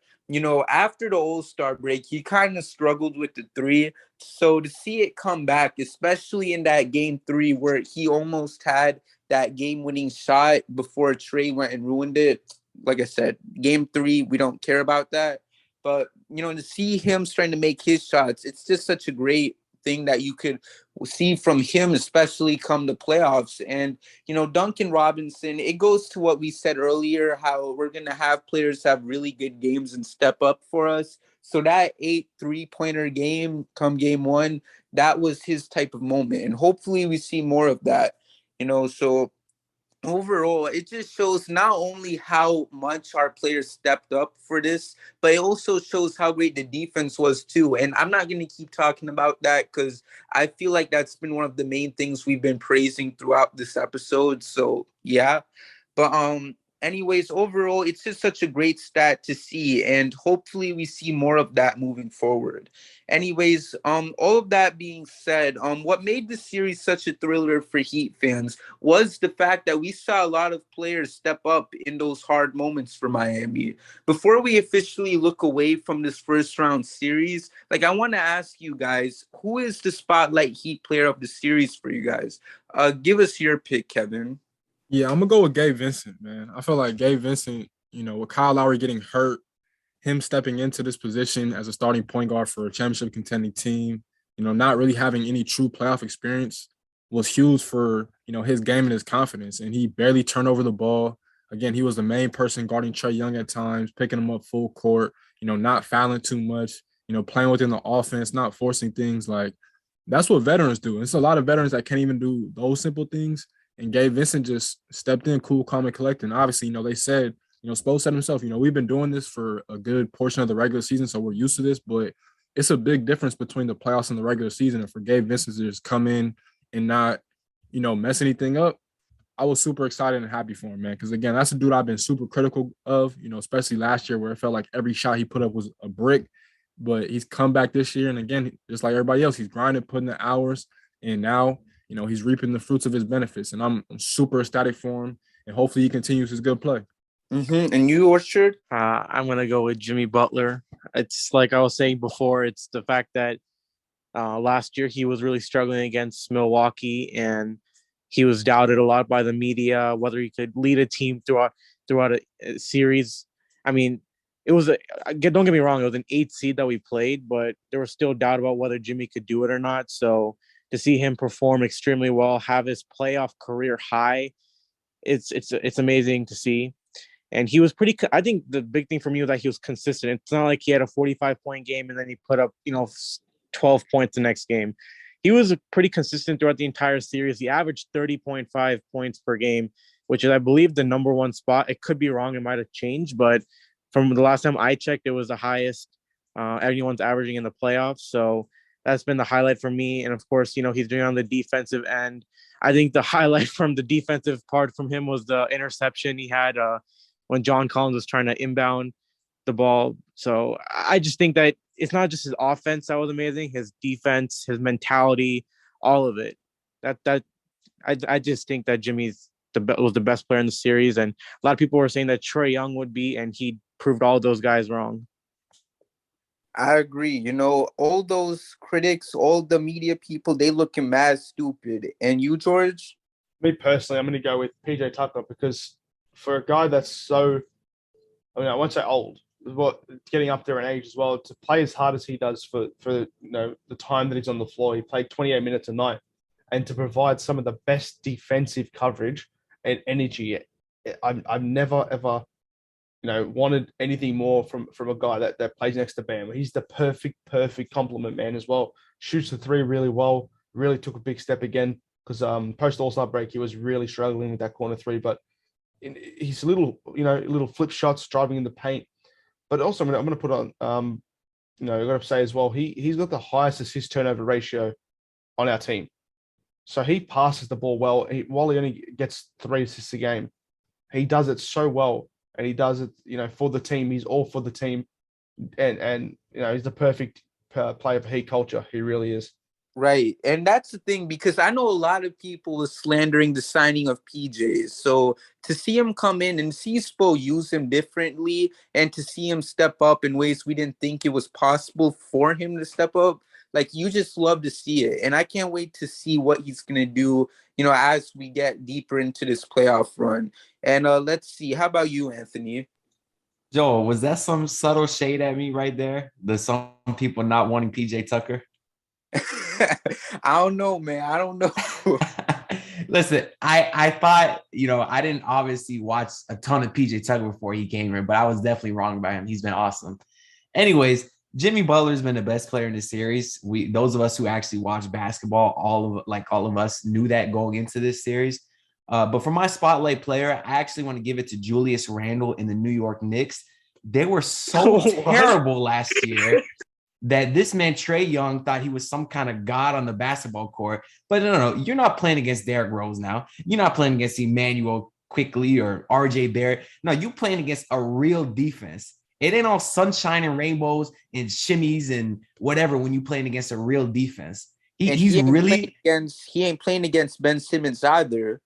S2: after the All-Star break, he kind of struggled with the three. So to see it come back, especially in that game 3 where he almost had that game-winning shot before Trey went and ruined it. Like I said, game 3, we don't care about that. But, to see him starting to make his shots, it's just such a great thing that you could see from him, especially come the playoffs. And, Duncan Robinson, it goes to what we said earlier, how we're going to have players have really good games and step up for us. So that 8 3-pointer game come game 1, that was his type of moment. And hopefully we see more of that, so overall, it just shows not only how much our players stepped up for this, but it also shows how great the defense was too. And I'm not going to keep talking about that because I feel like that's been one of the main things we've been praising throughout this episode. So yeah, but anyways, overall, it's just such a great stat to see, and hopefully we see more of that moving forward. Anyways, all of that being said, what made the series such a thriller for Heat fans was the fact that we saw a lot of players step up in those hard moments for Miami. Before we officially look away from this first round series, like I want to ask you guys, who is the spotlight Heat player of the series for you guys? Give us your pick, Kevin.
S6: Yeah, I'm gonna go with Gabe Vincent, man. I feel like Gabe Vincent, with Kyle Lowry getting hurt, him stepping into this position as a starting point guard for a championship contending team, not really having any true playoff experience was huge for, his game and his confidence. And he barely turned over the ball. Again, he was the main person guarding Trae Young at times, picking him up full court, not fouling too much, playing within the offense, not forcing things. Like that's what veterans do. And it's a lot of veterans that can't even do those simple things. And Gabe Vincent just stepped in cool, calm, and collected. And obviously, they said, Spo said himself, we've been doing this for a good portion of the regular season, so we're used to this, but it's a big difference between the playoffs and the regular season. And for Gabe Vincent to just come in and not, mess anything up, I was super excited and happy for him, man. Because, again, that's a dude I've been super critical of, especially last year where it felt like every shot he put up was a brick. But he's come back this year. And, again, just like everybody else, he's grinding, putting the hours. And now, he's reaping the fruits of his benefits. And I'm super ecstatic for him. And hopefully he continues his good play.
S2: Mm-hmm. And you, Orchard?
S7: I'm going to go with Jimmy Butler. It's like I was saying before, it's the fact that last year he was really struggling against Milwaukee, and he was doubted a lot by the media, whether he could lead a team throughout a series. I mean, don't get me wrong, it was an 8 seed that we played, but there was still doubt about whether Jimmy could do it or not. So to see him perform extremely well, have his playoff career high, it's amazing to see. And he was I think the big thing for me was that he was consistent. It's not like he had a 45-point game and then he put up, 12 points the next game. He was pretty consistent throughout the entire series. He averaged 30.5 points per game, which is, I believe, the number one spot. It could be wrong. It might have changed, but from the last time I checked, it was the highest anyone's averaging in the playoffs. So that's been the highlight for me. And of course, he's doing on the defensive end. I think the highlight from the defensive part from him was the interception he had when John Collins was trying to inbound the ball. So I just think that it's not just his offense that was amazing, his defense, his mentality, all of it. I just think that Jimmy's was the best player in the series. And a lot of people were saying that Trae Young would be, and he proved all those guys wrong.
S2: I agree. All those critics, all the media people, they looking mad stupid. And you, George?
S3: Me personally, I'm going to go with PJ Tucker because for a guy that's so, I won't say old, but getting up there in age as well, to play as hard as he does for the time that he's on the floor. He played 28 minutes a night, and to provide some of the best defensive coverage and energy. I've never ever wanted anything more from a guy that plays next to Bam. He's the perfect complement man as well. Shoots the three really well. Really took a big step again because post All-Star break he was really struggling with that corner three, but he's little flip shots driving in the paint. But also, I'm going to put on, I've got to say as well, he's got the highest assist turnover ratio on our team. So he passes the ball well. While he only gets 3 assists a game, he does it so well, and he does it, for the team. He's all for the team, and he's the perfect player for Heat culture. He really is.
S2: Right. And that's the thing, because I know a lot of people are slandering the signing of PJs. So to see him come in and see Spo use him differently, and to see him step up in ways we didn't think it was possible for him to step up, like, you just love to see it. And I can't wait to see what he's going to do, as we get deeper into this playoff run. And let's see. How about you, Anthony?
S4: Joel, was that some subtle shade at me right there? Some people not wanting PJ Tucker?
S2: I don't know, man. I don't know.
S4: Listen, I thought, I didn't obviously watch a ton of PJ Tucker before he came here, but I was definitely wrong about him. He's been awesome. Anyways, Jimmy Butler's been the best player in the series. Those of us who actually watch basketball, all of us knew that going into this series. But for my spotlight player, I actually want to give it to Julius Randle in the New York Knicks. They were so terrible last year that this man, Trae Young, thought he was some kind of god on the basketball court. But no, you're not playing against Derrick Rose now. You're not playing against Emmanuel Quickly or RJ Barrett. No, you're playing against a real defense. It ain't all sunshine and rainbows and shimmies and whatever when you're playing against a real defense. He
S2: ain't playing against Ben Simmons either.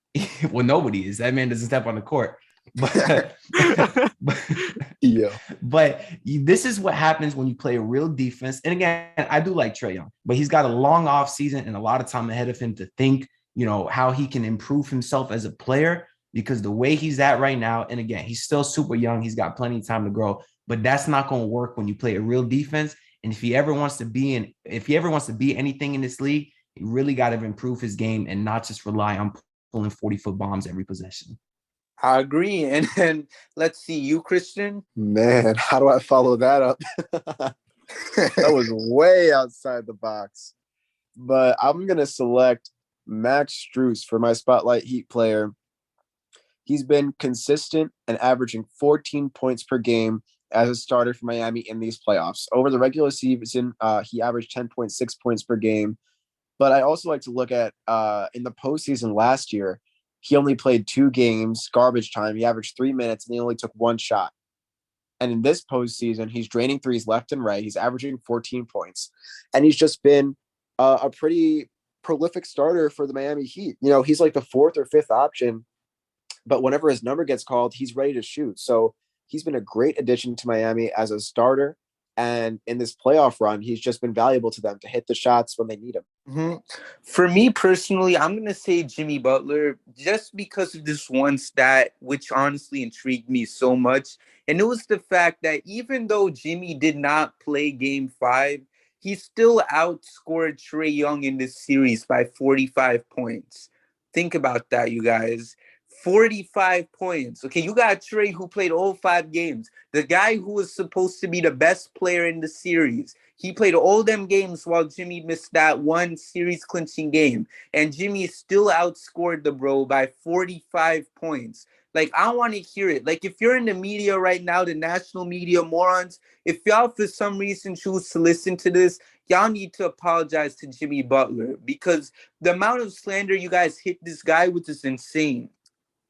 S4: Well, nobody is. That man doesn't step on the court. But this is what happens when you play a real defense. And again, I do like Trae Young, but he's got a long off season and a lot of time ahead of him to think, how he can improve himself as a player, because the way he's at right now, and again, he's still super young. He's got plenty of time to grow, but that's not going to work when you play a real defense. And if he ever wants to be anything in this league, he really got to improve his game and not just rely on pulling 40-foot bombs every possession.
S2: I agree. And let's see, you, Christian?
S5: Man, how do I follow that up? That was way outside the box. But I'm going to select Max Strus for my spotlight Heat player. He's been consistent and averaging 14 points per game as a starter for Miami in these playoffs. Over the regular season, he averaged 10.6 points per game. But I also like to look at in the postseason last year, he only played 2 games, garbage time. He averaged 3 minutes, and he only took 1 shot. And in this postseason, he's draining threes left and right. He's averaging 14 points. And he's just been a pretty prolific starter for the Miami Heat. He's like the 4th or 5th option, but whenever his number gets called, he's ready to shoot. So he's been a great addition to Miami as a starter. And in this playoff run, he's just been valuable to them to hit the shots when they need him.
S2: Mm-hmm. For me personally, I'm going to say Jimmy Butler, just because of this one stat, which honestly intrigued me so much. And it was the fact that even though Jimmy did not play Game 5, he still outscored Trae Young in this series by 45 points. Think about that, you guys. 45 points. Okay, you got Trae who played all 5 games. The guy who was supposed to be the best player in the series. He played all them games while Jimmy missed that one series clinching game. And Jimmy still outscored the bro by 45 points. Like, I want to hear it. Like, if you're in the media right now, the national media morons, if y'all for some reason choose to listen to this, y'all need to apologize to Jimmy Butler, because the amount of slander you guys hit this guy with is insane.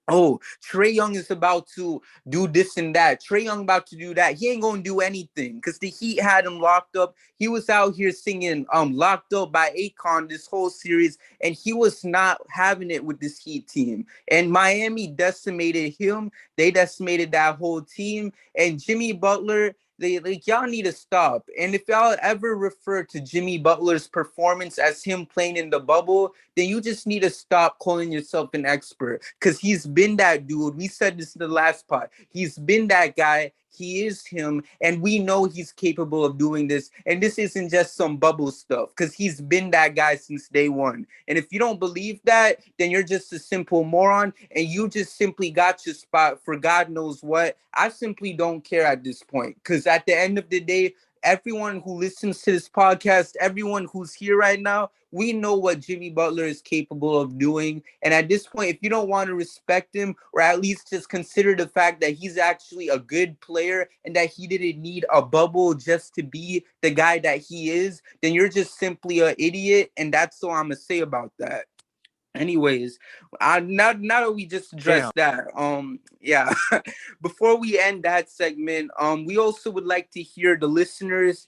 S2: Oh, Trae Young is about to do this and that. Trae Young about to do that. He ain't gonna do anything because the Heat had him locked up. He was out here singing Locked Up by Akon this whole series, and he was not having it with this Heat team. And Miami decimated him. They decimated that whole team. And Jimmy Butler, y'all need to stop. And if y'all ever refer to Jimmy Butler's performance as him playing in the bubble, then you just need to stop calling yourself an expert, because he's been that dude. We said this in the last part. He's been that guy. He is him, and we know he's capable of doing this. And this isn't just some bubble stuff, because he's been that guy since day one. And if you don't believe that, then you're just a simple moron, and you just simply got your spot for God knows what. I simply don't care at this point, because at the end of the day, everyone who listens to this podcast, everyone who's here right now, we know what Jimmy Butler is capable of doing. And at this point, if you don't want to respect him, or at least just consider the fact that he's actually a good player and that he didn't need a bubble just to be the guy that he is, then you're just simply an idiot. And that's all I'm going to say about that. Anyways, now that we just addressed that, yeah. Before we end that segment, we also would like to hear the listeners,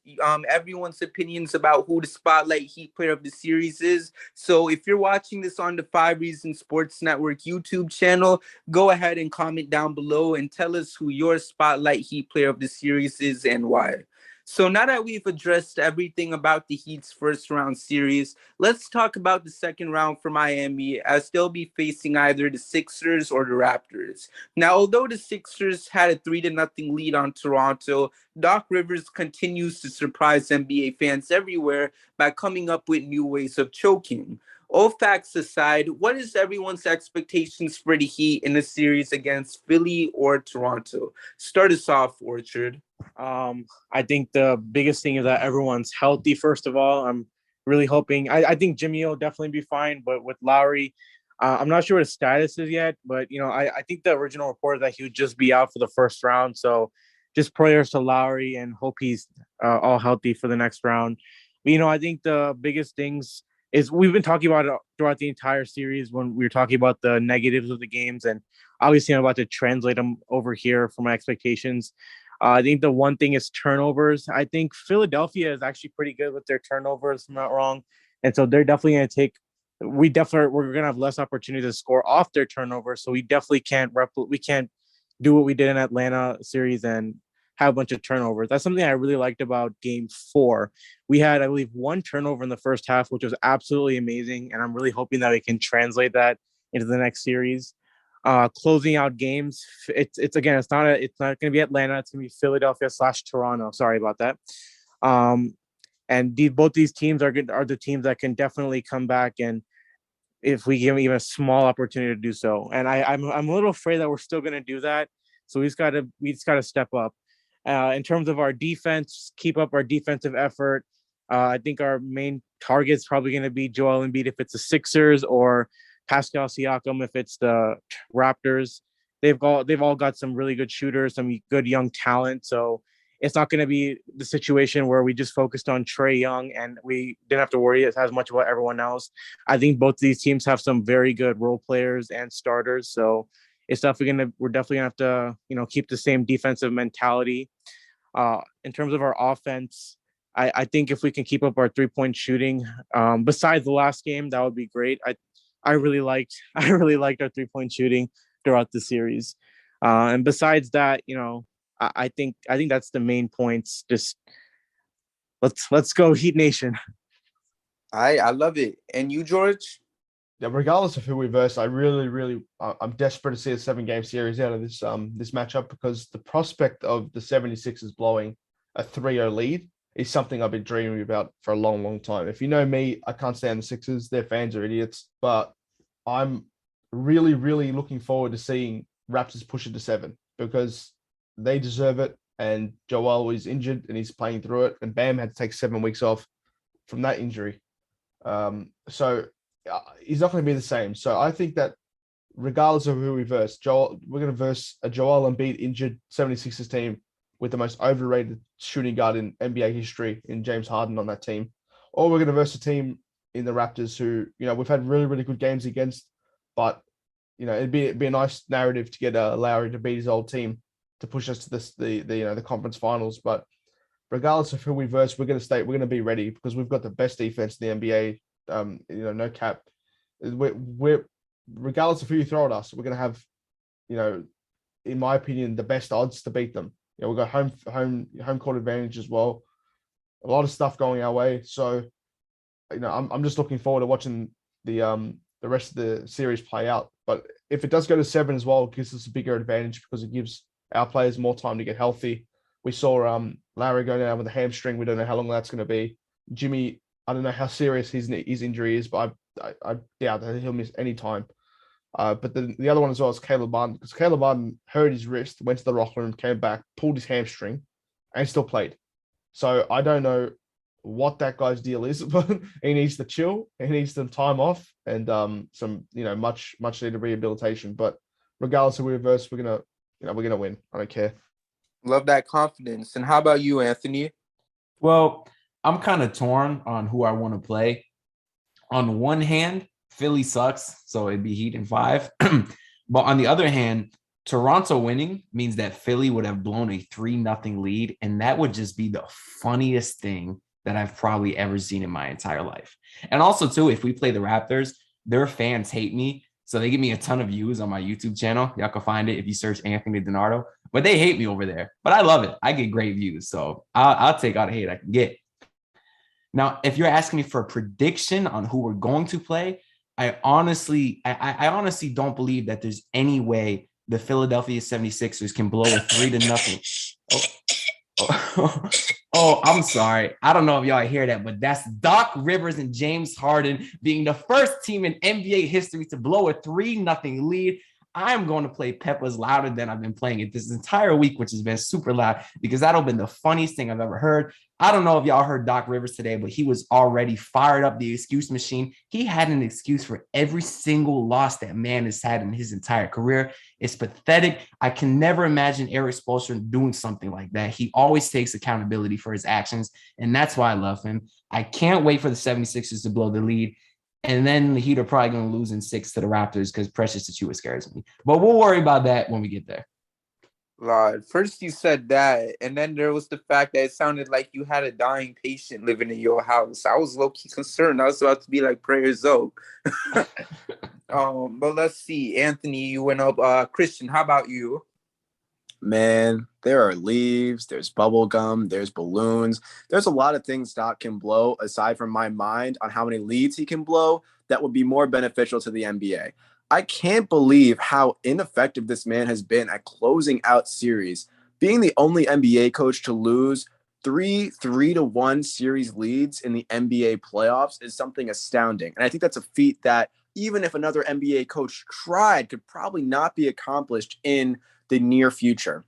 S2: everyone's opinions about who the Spotlight Heat Player of the Series is. So if you're watching this on the 5 Reasons Sports Network YouTube channel, go ahead and comment down below and tell us who your Spotlight Heat Player of the Series is and why. So now that we've addressed everything about the Heat's first round series, let's talk about the second round for Miami, as they'll be facing either the Sixers or the Raptors. Now, although the Sixers had a 3-0 lead on Toronto, Doc Rivers continues to surprise NBA fans everywhere by coming up with new ways of choking. All facts aside, what is everyone's expectations for the Heat in the series against Philly or Toronto? Start us off, Orchard.
S7: I think the biggest thing is that everyone's healthy. First of all, I'm really hoping. I think Jimmy will definitely be fine, but with Lowry, I'm not sure what his status is yet. But I think the original report is that he would just be out for the first round. So just prayers to Lowry and hope he's all healthy for the next round. But I think the biggest things is we've been talking about it throughout the entire series when we were talking about the negatives of the games, and obviously I'm about to translate them over here for my expectations. I think the one thing is turnovers. I think Philadelphia is actually pretty good with their turnovers, if I'm not wrong. And so they're definitely going to we're going to have less opportunity to score off their turnovers. So we definitely can't do what we did in Atlanta series and have a bunch of turnovers. That's something I really liked about game 4. We had, I believe, 1 turnover in the first half, which was absolutely amazing. And I'm really hoping that we can translate that into the next series. Closing out games, it's not going to be Atlanta. It's going to be Philadelphia/Toronto. Sorry about that. And both these teams are the teams that can definitely come back, and if we give them even a small opportunity to do so. And I'm a little afraid that we're still going to do that. So we just got to step up. In terms of our defense, keep up our defensive effort. I think our main target is probably going to be Joel Embiid if it's the Sixers, or Pascal Siakam if it's the Raptors. They've all got some really good shooters, some good young talent. So it's not going to be the situation where we just focused on Trae Young and we didn't have to worry as much about everyone else. I think both these teams have some very good role players and starters. So we're definitely gonna have to, keep the same defensive mentality. In terms of our offense, I think if we can keep up our 3-point shooting, besides the last game, that would be great. I really liked our 3-point shooting throughout the series. And besides that, I think that's the main points. Just let's go Heat Nation.
S2: I love it. And you, George?
S3: Yeah, regardless of who we verse, I'm desperate to see a 7-game series out of this matchup, because the prospect of the 76ers blowing a 3-0 lead is something I've been dreaming about for a long, long time. If you know me, I can't stand the Sixers. Their fans are idiots, but I'm really, really looking forward to seeing Raptors push it to 7, because they deserve it. And Joel is injured and he's playing through it, and Bam had to take 7 weeks off from that injury. So he's not going to be the same. So I think that regardless of who we verse, we're going to verse a Joel Embiid injured 76ers team with the most overrated shooting guard in NBA history in James Harden on that team. Or we're going to verse a team in the Raptors who, we've had really, really good games against, but, it'd be a nice narrative to get Lowry to beat his old team to push us to the conference finals. But regardless of who we verse, we're going to be ready, because we've got the best defense in the NBA. No cap. We're regardless of who you throw at us, we're going to have, in my opinion, the best odds to beat them. We've got home court advantage as well. A lot of stuff going our way. So, I'm just looking forward to watching the rest of the series play out. But if it does go to 7 as well, it gives us a bigger advantage, because it gives our players more time to get healthy. We saw Larry go down with a hamstring. We don't know how long that's going to be. Jimmy, I don't know how serious his injury is, but I doubt that he'll miss any time. But the other one as well is Caleb Martin, because Caleb Martin hurt his wrist, went to the locker room, came back, pulled his hamstring, and still played. So I don't know what that guy's deal is, but he needs to chill. He needs some time off and some much needed rehabilitation. But regardless of who we reverse, we're gonna win. I don't care.
S2: Love that confidence. And how about you, Anthony?
S4: Well, I'm kind of torn on who I want to play. On one hand, Philly sucks, so it'd be Heat in 5. But on the other hand, Toronto winning means that Philly would have blown a 3-0 lead, and that would just be the funniest thing that I've probably ever seen in my entire life. And also, too, if we play the Raptors, their fans hate me, so they give me a ton of views on my YouTube channel. Y'all can find it if you search Anthony DiNardo, but they hate me over there. But I love it. I get great views, so I'll take all the hate I can get. Now, if you're asking me for a prediction on who we're going to play, I honestly don't believe that there's any way the Philadelphia 76ers can blow a 3-0. Oh, I'm sorry. I don't know if y'all hear that, but that's Doc Rivers and James Harden being the first team in NBA history to blow a 3-0 lead. I'm going to play Peppers louder than I've been playing it this entire week, which has been super loud because that'll been the funniest thing I've ever heard. I don't know if y'all heard Doc Rivers today, but he was already fired up the excuse machine. He had an excuse for every single loss that man has had in his entire career. It's pathetic. I can never imagine Eric Spoelstra doing something like that. He always takes accountability for his actions, and that's why I love him. I can't wait for the 76ers to blow the lead. And then the Heat are probably going to lose in 6 to the Raptors because Precious Achiuwa scares me. But we'll worry about that when we get there.
S2: Lord, first you said that, and then there was the fact that it sounded like you had a dying patient living in your house. I was low-key concerned. I was about to be like prayers up. But let's see. Anthony, you went up. Christian, how about you?
S5: Man, there are leaves, there's bubble gum, there's balloons. There's a lot of things Doc can blow aside from my mind on how many leads he can blow that would be more beneficial to the NBA. I can't believe how ineffective this man has been at closing out series. Being the only NBA coach to lose 3-1 series leads in the NBA playoffs is something astounding. And I think that's a feat that even if another NBA coach tried, could probably not be accomplished in the near future.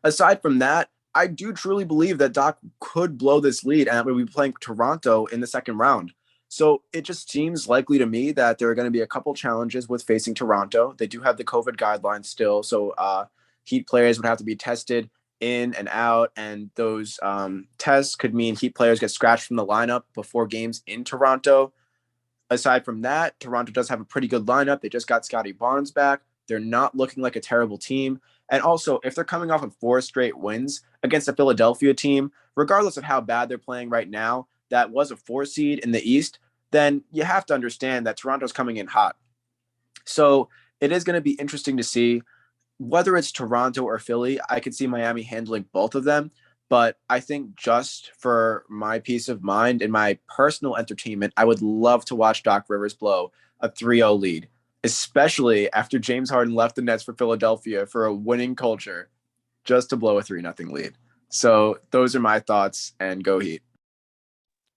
S5: Aside from that, I do truly believe that Doc could blow this lead and we'll be playing Toronto in the second round. So it just seems likely to me that there are going to be a couple challenges with facing Toronto. They do have the COVID guidelines still, so Heat players would have to be tested in and out, and those tests could mean Heat players get scratched from the lineup before games in Toronto. Aside from that, Toronto does have a pretty good lineup. They just got Scotty Barnes back. They're not looking like a terrible team. And also, if they're coming off of 4 straight wins against a Philadelphia team, regardless of how bad they're playing right now, that was a 4 seed in the East, then you have to understand that Toronto's coming in hot. So it is going to be interesting to see whether it's Toronto or Philly. I could see Miami handling both of them. But I think just for my peace of mind and my personal entertainment, I would love to watch Doc Rivers blow a 3-0 lead, especially after James Harden left the Nets for Philadelphia for a winning culture, just to blow a 3-0 lead. So those are my thoughts, and go Heat.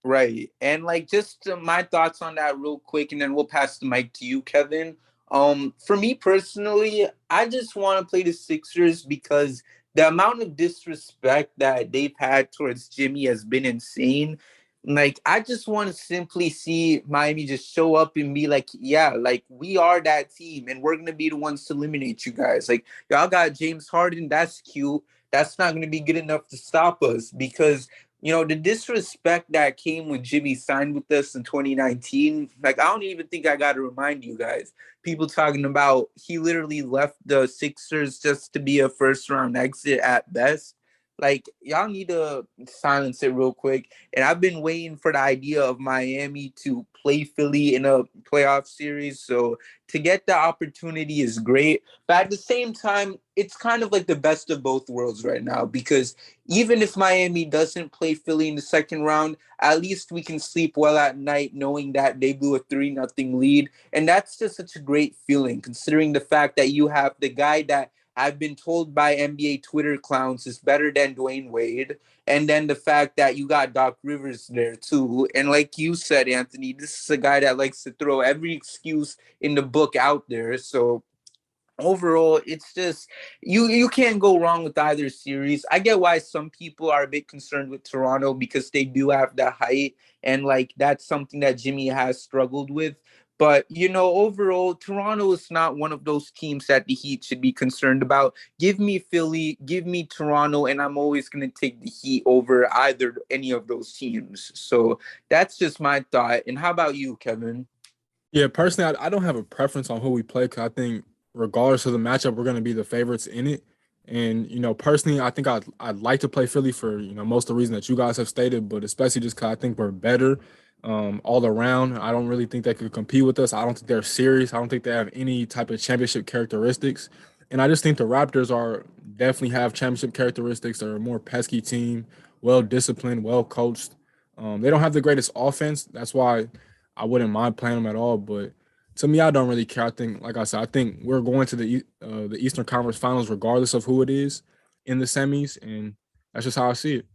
S2: Right. And like just my thoughts on that real quick, and then we'll pass the mic to you, Kevin. For me personally, I just want to play the Sixers because the amount of disrespect that they've had towards Jimmy has been insane. Like, I just want to simply see Miami just show up and be like, yeah, like, we are that team, and we're going to be the ones to eliminate you guys. Like, y'all got James Harden. That's cute. That's not going to be good enough to stop us because, you know, the disrespect that came when Jimmy signed with us in 2019, like, I don't even think I got to remind you guys. People talking about he literally left the Sixers just to be a first-round exit at best. Like, y'all need to silence it real quick. And I've been waiting for the idea of Miami to play Philly in a playoff series. So to get the opportunity is great. But at the same time, it's kind of like the best of both worlds right now because even if Miami doesn't play Philly in the second round, at least we can sleep well at night knowing that they blew a 3-0 lead. And that's just such a great feeling considering the fact that you have the guy that I've been told by NBA Twitter clowns is better than Dwayne Wade. And then the fact that you got Doc Rivers there too. And like you said, Anthony, this is a guy that likes to throw every excuse in the book out there. So overall, it's just you can't go wrong with either series. I get why some people are a bit concerned with Toronto because they do have the height, and like that's something that Jimmy has struggled with. But overall, Toronto is not one of those teams that the Heat should be concerned about. Give me Philly, give me Toronto, and I'm always going to take the Heat over either any of those teams. So that's just my thought. And how about you, Kevin?
S6: Yeah, personally, I don't have a preference on who we play because I think regardless of the matchup, we're going to be the favorites in it. And, personally, I think I'd like to play Philly for, most of the reason that you guys have stated, but especially just because I think we're better all around. I don't really think they could compete with us. I don't think they're serious. I don't think they have any type of championship characteristics. And I just think the Raptors definitely have championship characteristics. They're a more pesky team, well-disciplined, well-coached. They don't have the greatest offense. That's why I wouldn't mind playing them at all. But to me, I don't really care. I think, like I said, I think we're going to the Eastern Conference Finals regardless of who it is in the semis, and that's just how I see it.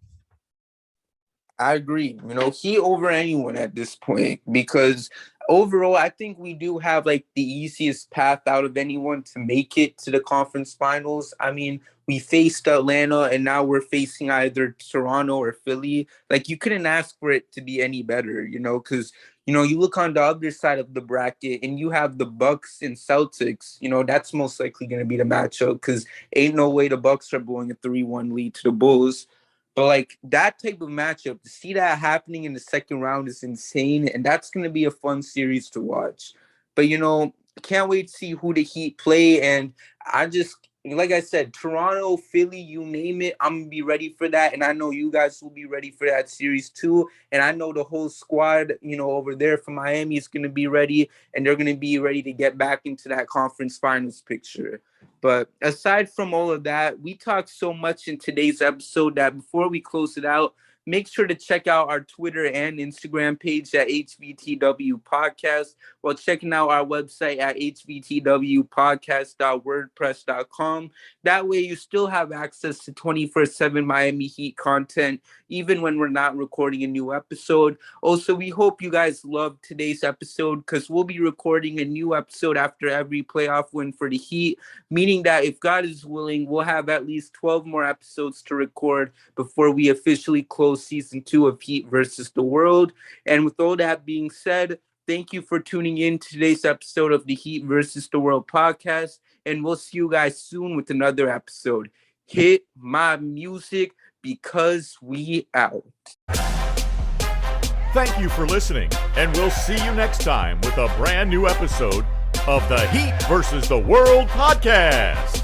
S2: I agree. He over anyone at this point because overall, I think we do have like the easiest path out of anyone to make it to the conference finals. I mean, we faced Atlanta and now we're facing either Toronto or Philly. Like you couldn't ask for it to be any better, because you look on the other side of the bracket and you have the Bucks and Celtics. That's most likely going to be the matchup because ain't no way the Bucks are blowing a 3-1 lead to the Bulls. But like that type of matchup, to see that happening in the second round is insane, and that's going to be a fun series to watch. But can't wait to see who the Heat play, and I just like I said, Toronto, Philly, you name it, I'm gonna be ready for that, and I know you guys will be ready for that series too. And I know the whole squad, over there from Miami is gonna be ready, and they're gonna be ready to get back into that conference finals picture. But aside from all of that, we talked so much in today's episode that before we close it out, make sure to check out our Twitter and Instagram page at HVTW Podcast while checking out our website at hvtwpodcast.wordpress.com. That way you still have access to 24/7 Miami Heat content, even when we're not recording a new episode. Also, we hope you guys loved today's episode because we'll be recording a new episode after every playoff win for the Heat, meaning that if God is willing, we'll have at least 12 more episodes to record before we officially close season 2 of Heat versus the World. And with all that being said, thank you for tuning in to today's episode of the Heat versus the World podcast, and we'll see you guys soon with another episode. Hit my music because we out.
S1: Thank you for listening, and we'll see you next time with a brand new episode of the Heat versus the World podcast.